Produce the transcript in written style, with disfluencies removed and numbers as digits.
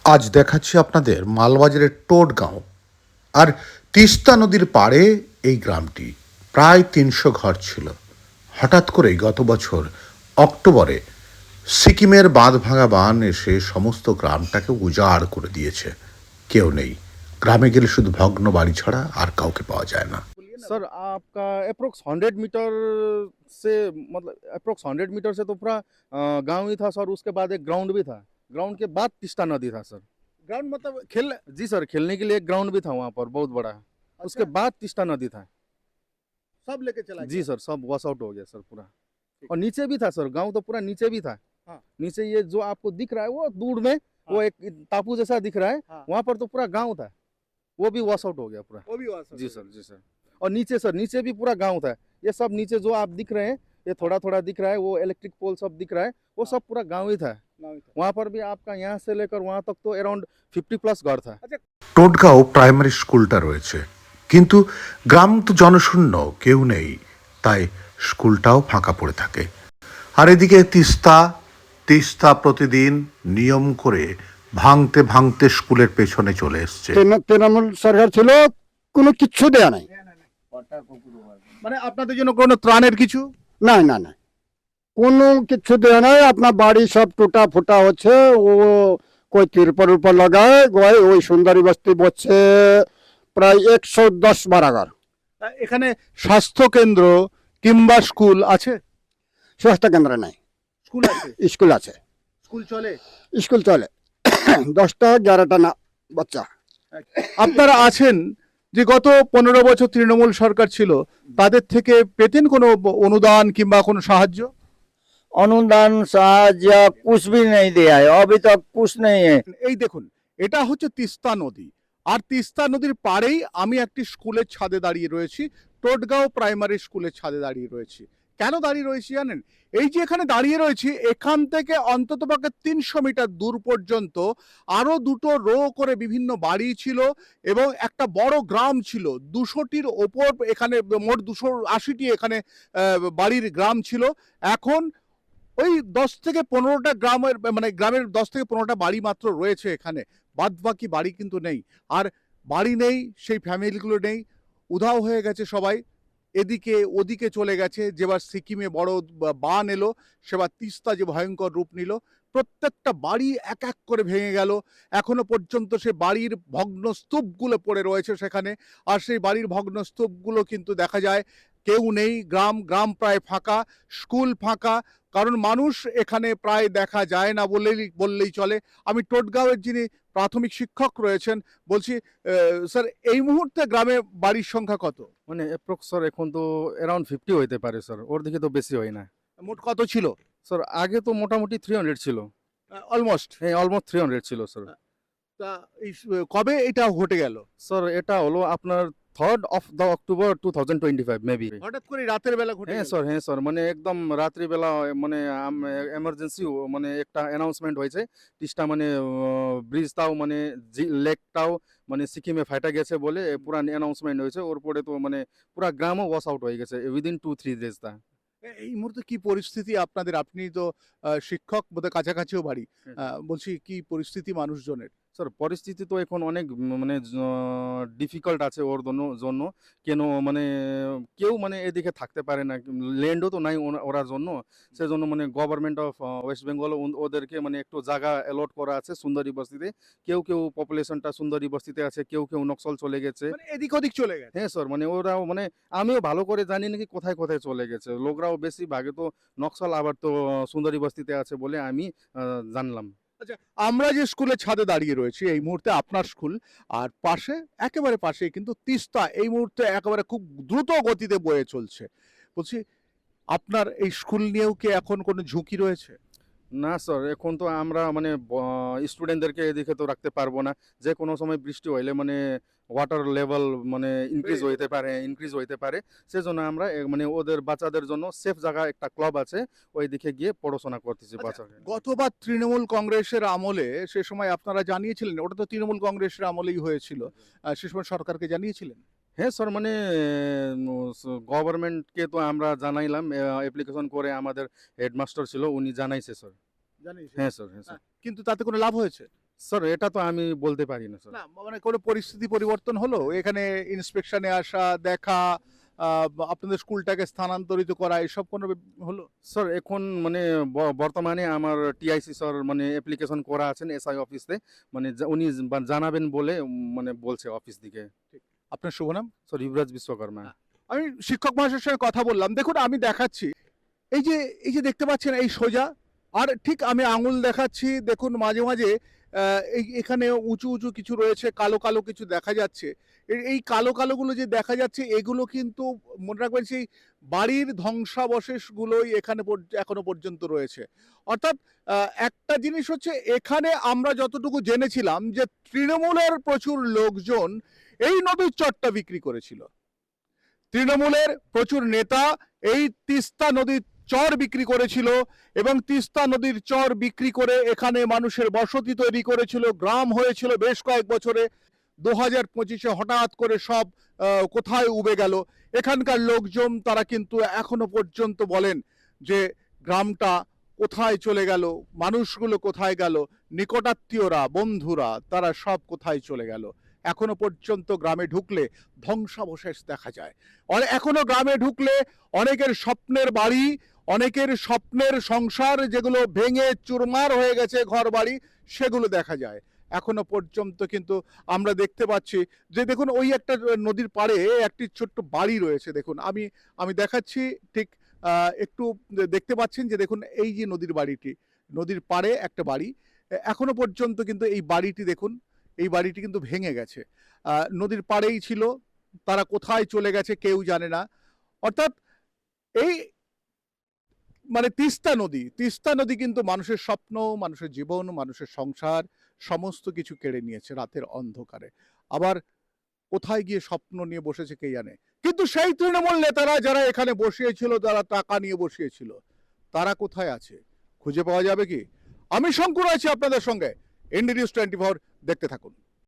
আজ দেখাচ্ছি আপনাদের মালবাজারের টোটগাঁও আর তিস্তা নদীর পাড়ে এই গ্রামটি। প্রায় ৩০০ ঘর ছিল। হঠাৎ করেই গত বছর অক্টোবরে সিকিমের বাঁধভাঙা বান এসে সমস্ত গ্রামটাকে উজাড় করে দিয়েছে। কেউ নেই, গ্রামে গেলে শুধু ভগ্ন বাড়ি ছাড়া আর কাউকে পাওয়া যায় না। सर आपका अप्रोक्स 100 मीटर से मतलब अप्रोक्स 100 मीटर से तो पूरा गांव ही था सर। उसके बाद एक ग्राउंड भी था। ग्राउंड के बाद तिस्ता नदी था सर। ग्राउंड मतलब खेल जी सर, खेलने के लिए एक ग्राउंड भी था वहाँ पर बहुत बड़ा। उसके बाद तिस्ता नदी था। सब लेके चला जी गया। सर, सब वॉश आउट हो गया सर पूरा। ठीक। और नीचे भी था सर, गांव तो पूरा नीचे भी था। हाँ। नीचे ये जो आपको दिख रहा है वो दूर में, वो हाँ। एक टापू जैसा दिख रहा है। हाँ। वहाँ पर तो पूरा गांव था, वो भी वॉश आउट हो गया पूरा। वो भी वहाँ से जी सर, जी सर। और नीचे सर, नीचे भी पूरा गांव था। ये सब नीचे जो आप दिख रहे हैं, ये थोड़ा थोड़ा दिख रहा है, वो इलेक्ट्रिक पोल सब दिख रहा है, वो सब पूरा गांव ही था। गाँव ही था। वहाँ पर भी आपका यहाँ से लेकर वहाँ तक तो अराउंड 50+ घर था। টোটগাঁও প্রাইমারি স্কুলটা রয়েছে, কিন্তু গ্রাম তো জনশূন্য, কেউ নেই, তাই স্কুলটাও ফাঁকা পড়ে থাকে। আর এদিকে তিস্তা তিস্তা প্রতিদিন নিয়ম করে ভাঙতে ভাঙতে স্কুলের পেছনে চলে এসছে। তৃণমূল সরকার ছিল, কোনো কিচ্ছু দেয়া নাই। মানে আপনাদের জন্য কোনো ত্রাণের কিছু না না না, কোনো কিছু দেয়া নাই। আপনার বাড়ি সব টুটা ফুটা হচ্ছে। ও কই তিরপল উপর লাগায় গয় ওই সুন্দরী বস্তি বসছে প্রায় 110-12 ঘর। এখানে স্বাস্থ্য কেন্দ্র কিংবা স্কুল আছে? স্বাস্থ্য কেন্দ্র নাই, স্কুল আছে। স্কুল আছে, স্কুল চলে। স্কুল চলে 10টা 11টা না বাচ্চা। আপনারা আছেন যে গত 15 বছর তৃণমূল সরকার ছিল, তাদের থেকে পেতেন কোনো অনুদান কিংবা কোনো সাহায্য? अनुदान साहाय्य कुछ भी नहीं दिया है, अभी तक कुछ नहीं है। এই দেখুন, এটা হচ্ছে তিস্তা নদী, আর তিস্তা নদীর পাড়েই আমি একটি স্কুলের ছাদে দাঁড়িয়ে রয়েছি। টোটগাঁও প্রাইমারি স্কুলের ছাদে দাঁড়িয়ে রয়েছি। কেন দাঁড়িয়ে রয়েছি জানেন? এই যে এখানে দাঁড়িয়ে রয়েছি, এখান থেকে অন্ততপক্ষে 300 মিটার দূর পর্যন্ত আরো দুটো রো করে বিভিন্ন বাড়ি ছিল এবং একটা বড় গ্রাম ছিল। 200টির ওপর এখানে, মোট 280টি এখানে বাড়ির গ্রাম ছিল। এখন ওই 10 থেকে 15টা গ্রামের, মানে গ্রামের 10 থেকে 15টা বাড়ি মাত্র রয়েছে এখানে। বাদবাকি বাড়ি কিন্তু নেই। আর বাড়ি নেই, সেই ফ্যামিলিগুলো নেই, উধাও হয়ে গেছে সবাই। এদিকে ওদিকে চলে গেছে। যেবার সিকিমে বড় বান এলো, সেবার তিস্তা যে ভয়ঙ্কর রূপ নিল, প্রত্যেকটা বাড়ি এক এক করে ভেঙে গেল। এখনো পর্যন্ত সে বাড়ির ভগ্ন স্তূপগুলো পড়ে রয়েছে সেখানে। আর সেই বাড়ির ভগ্ন স্তূপগুলো কিন্তু দেখা যায় কেউ নেই। গ্রাম গ্রাম প্রায় ফাঁকা, স্কুল ফাঁকা, কারণ মানুষ এখানে প্রায় দেখা যায় না বললেই চলে। আমি টোটগাঁওয়ের যিনি প্রাথমিক শিক্ষক রয়েছেন, বলছি স্যার, এই মুহূর্তে গ্রামে বাড়ির সংখ্যা কত? মানে অ্যাপ্রক্স স্যার এখন তো অ্যারাউন্ড 50 হইতে পারে স্যার, ওর দিকে তো বেশি হয় না। মোট কত ছিল? স্যার আগে তো মোটামুটি 300 ছিল। অলমোস্ট। হ্যাঁ, অলমোস্ট 300 ছিল স্যার। তা এই কবে এটা ঘটে গেল? স্যার এটা হলো আপনার 3rd of the October 2025 maybe. হঠাৎ করে রাতের বেলা ঘটে হ্যাঁ গেল? স্যার, হ্যাঁ স্যার, মানে একদম রাত্রিবেলা মানে এমার্জেন্সি মানে একটা অ্যানাউন্সমেন্ট হয়েছে। তিস্তা মানে ব্রিজটাও মানে লেকটাও মানে সিকিমে ফাইটা গেছে বলে পুরা অ্যানাউন্সমেন্ট হয়েছে। ওর পরে তো মানে পুরা গ্রামও ওয়াশ আউট হয়ে গেছে উইদিন 2-3 ডেজ টা। এই মুহূর্তে কি পরিস্থিতি আপনাদের? আপনি তো শিক্ষক, বোধহয় কাছাকাছিও বাড়ি। বলছি কি পরিস্থিতি মানুষজনের? স্যার পরিস্থিতি তো এখন অনেক মানে ডিফিকাল্ট আছে ওর জন্য। কেন মানে কেউ মানে এদিকে থাকতে পারে না, ল্যান্ডও তো নাই ওরার জন্য। সেজন্য মানে গভর্নমেন্ট অফ ওয়েস্ট বেঙ্গল ওদেরকে মানে একটু জায়গা অ্যালট করা আছে সুন্দরী বস্তিতে। কেউ কেউ পপুলেশনটা সুন্দরী বস্তিতে আছে, কেউ কেউ নকশাল চলে গেছে। মানে এদিক ওদিক চলে গেছে। হ্যাঁ স্যার, মানে ওরাও মানে আমিও ভালো করে জানি নাকি কোথায় কোথায় চলে গেছে লোকরাও। বেশি ভাগে তো নকশাল, আবার তো সুন্দরী বস্তিতে আছে বলে আমি জানলাম। আচ্ছা, আমরা যে স্কুলের ছাদে দাঁড়িয়ে রয়েছি এই মুহূর্তে আপনার স্কুল, আর পাশে, একেবারে পাশে কিন্তু তিস্তা এই মুহূর্তে একেবারে খুব দ্রুত গতিতে বয়ে চলছে। বলছি, আপনার এই স্কুল নিয়েও কি এখন কোনো ঝুঁকি রয়েছে? না স্যার, এখন তো আমরা মানে স্টুডেন্টদেরকে এদিকে তো রাখতে পারবো না। যে কোনো সময় বৃষ্টি হইলে মানে ওয়াটার লেভেল মানে ইনক্রিজ হইতে পারে। সেজন্য আমরা মানে ওদের বাচ্চাদের জন্য সেফ জায়গা একটা ক্লাব আছে, ওই দিকে গিয়ে পড়াশোনা করতেছি আচ্ছা, বাচ্চাকে। গতবার তৃণমূল কংগ্রেসের আমলে সে সময় আপনারা জানিয়েছিলেন? ওটা তো তৃণমূল কংগ্রেসের আমলেই হয়েছিল। সে সময় সরকারকে জানিয়েছিলেন? হ্যাঁ স্যার, মানে গভর্নমেন্টকে তো আমরা জানাইলাম অ্যাপ্লিকেশন করে। আমাদের হেডমাস্টার ছিল, উনি জানাইছে স্যার। জানিয়েছেন? হ্যাঁ স্যার, হ্যাঁ স্যার। কিন্তু তাতে কোনো লাভ হয়েছে? স্যার এটা তো আমি বলতে পারি না স্যার। না মানে কোনো পরিস্থিতি পরিবর্তন হলো এখানে, ইন্সপেকশনে আসা, দেখা, আপনাদের স্কুলটাকে স্থানান্তরিত করা, এসব কোনো হলো? স্যার এখন মানে বর্তমানে আমার টিআইসি স্যার মানে অ্যাপ্লিকেশন করা আছেন এসআই অফিসে, মানে উনি জানাবেন বলে মানে বলছে অফিস দিকে। আপনার শুভ নাম? স্যার ইউবরাজ বিশ্বকর্মা। আমি শিক্ষক মহাশয়ের সঙ্গে কথা বললাম। দেখুন আমি দেখাচ্ছি, এই যে দেখতে পাচ্ছেন এই সোজা, আর ঠিক আমি আঙুল দেখাচ্ছি, দেখুন মাঝে মাঝে এখানে উঁচু উঁচু কিছু রয়েছে, কালো কালো কিছু দেখা যাচ্ছে। এই কালো কালোগুলো যে দেখা যাচ্ছে এগুলো কিন্তু মনে রাখবেন সেই বাড়ির ধ্বংসাবশেষগুলোই এখানে এখনো পর্যন্ত রয়েছে। অর্থাৎ একটা জিনিস হচ্ছে, এখানে আমরা যতটুকু জেনেছিলাম যে তৃণমূলের প্রচুর লোকজন এই নদীর চরটা বিক্রি করেছিল। তৃণমূলের প্রচুর নেতা এই তিস্তা নদীর চর বিক্রি করেছিল এবং তিস্তা নদীর চর বিক্রি করে এখানে মানুষের বসতি তৈরি করেছিল, গ্রাম হয়েছিল বেশ কয়েক বছরে। 2025-এ হঠাৎ করে সব কোথায় উবে গেল। এখানকার লোকজন তারা কিন্তু এখনো পর্যন্ত বলেন যে গ্রামটা কোথায় চলে গেল, মানুষগুলো কোথায় গেল, নিকটাত্মীয়রা, বন্ধুরা, তারা সব কোথায় চলে গেল। এখনো পর্যন্ত গ্রামে ঢুকলে ধ্বংসাবশেষ দেখা যায়। এখনো গ্রামে ঢুকলে অনেকের স্বপ্নের বাড়ি, অনেকের স্বপ্নের সংসার যেগুলো ভেঙে চুরমার হয়ে গেছে, ঘর বাড়ি, সেগুলো দেখা যায়। এখনো পর্যন্ত কিন্তু আমরা দেখতে পাচ্ছি যে দেখুন ওই একটা নদীর পাড়ে একটি ছোট্ট বাড়ি রয়েছে। দেখুন আমি দেখাচ্ছি, ঠিক একটু দেখতে পাচ্ছেন যে দেখুন এই যে নদীর বাড়িটি, নদীর পাড়ে একটা বাড়ি, এখনো পর্যন্ত কিন্তু এই বাড়িটি দেখুন, এই বাড়িটি কিন্তু ভেঙে গেছে। নদীর পাড়েই ছিল, তারা কোথায় চলে গেছে কেউ জানে না। অর্থাৎ এই মানে তিস্তা নদী কিন্তু মানুষের স্বপ্ন, মানুষের জীবন, মানুষের সংসার সমস্ত কিছু কেড়ে নিয়েছে রাতের অন্ধকারে। আবার কোথায় গিয়ে স্বপ্ন নিয়ে বসেছে কে জানে। কিন্তু সেই তৃণমূল নেতারা যারা এখানে বসিয়েছিল, যারা টাকা নিয়ে বসিয়েছিল, তারা কোথায় আছে? খুঁজে পাওয়া যাবে কি? আমি শঙ্কুর আছি আপনাদের সঙ্গে, ইন্ডি নিউজ 24, দেখতে থাকুন।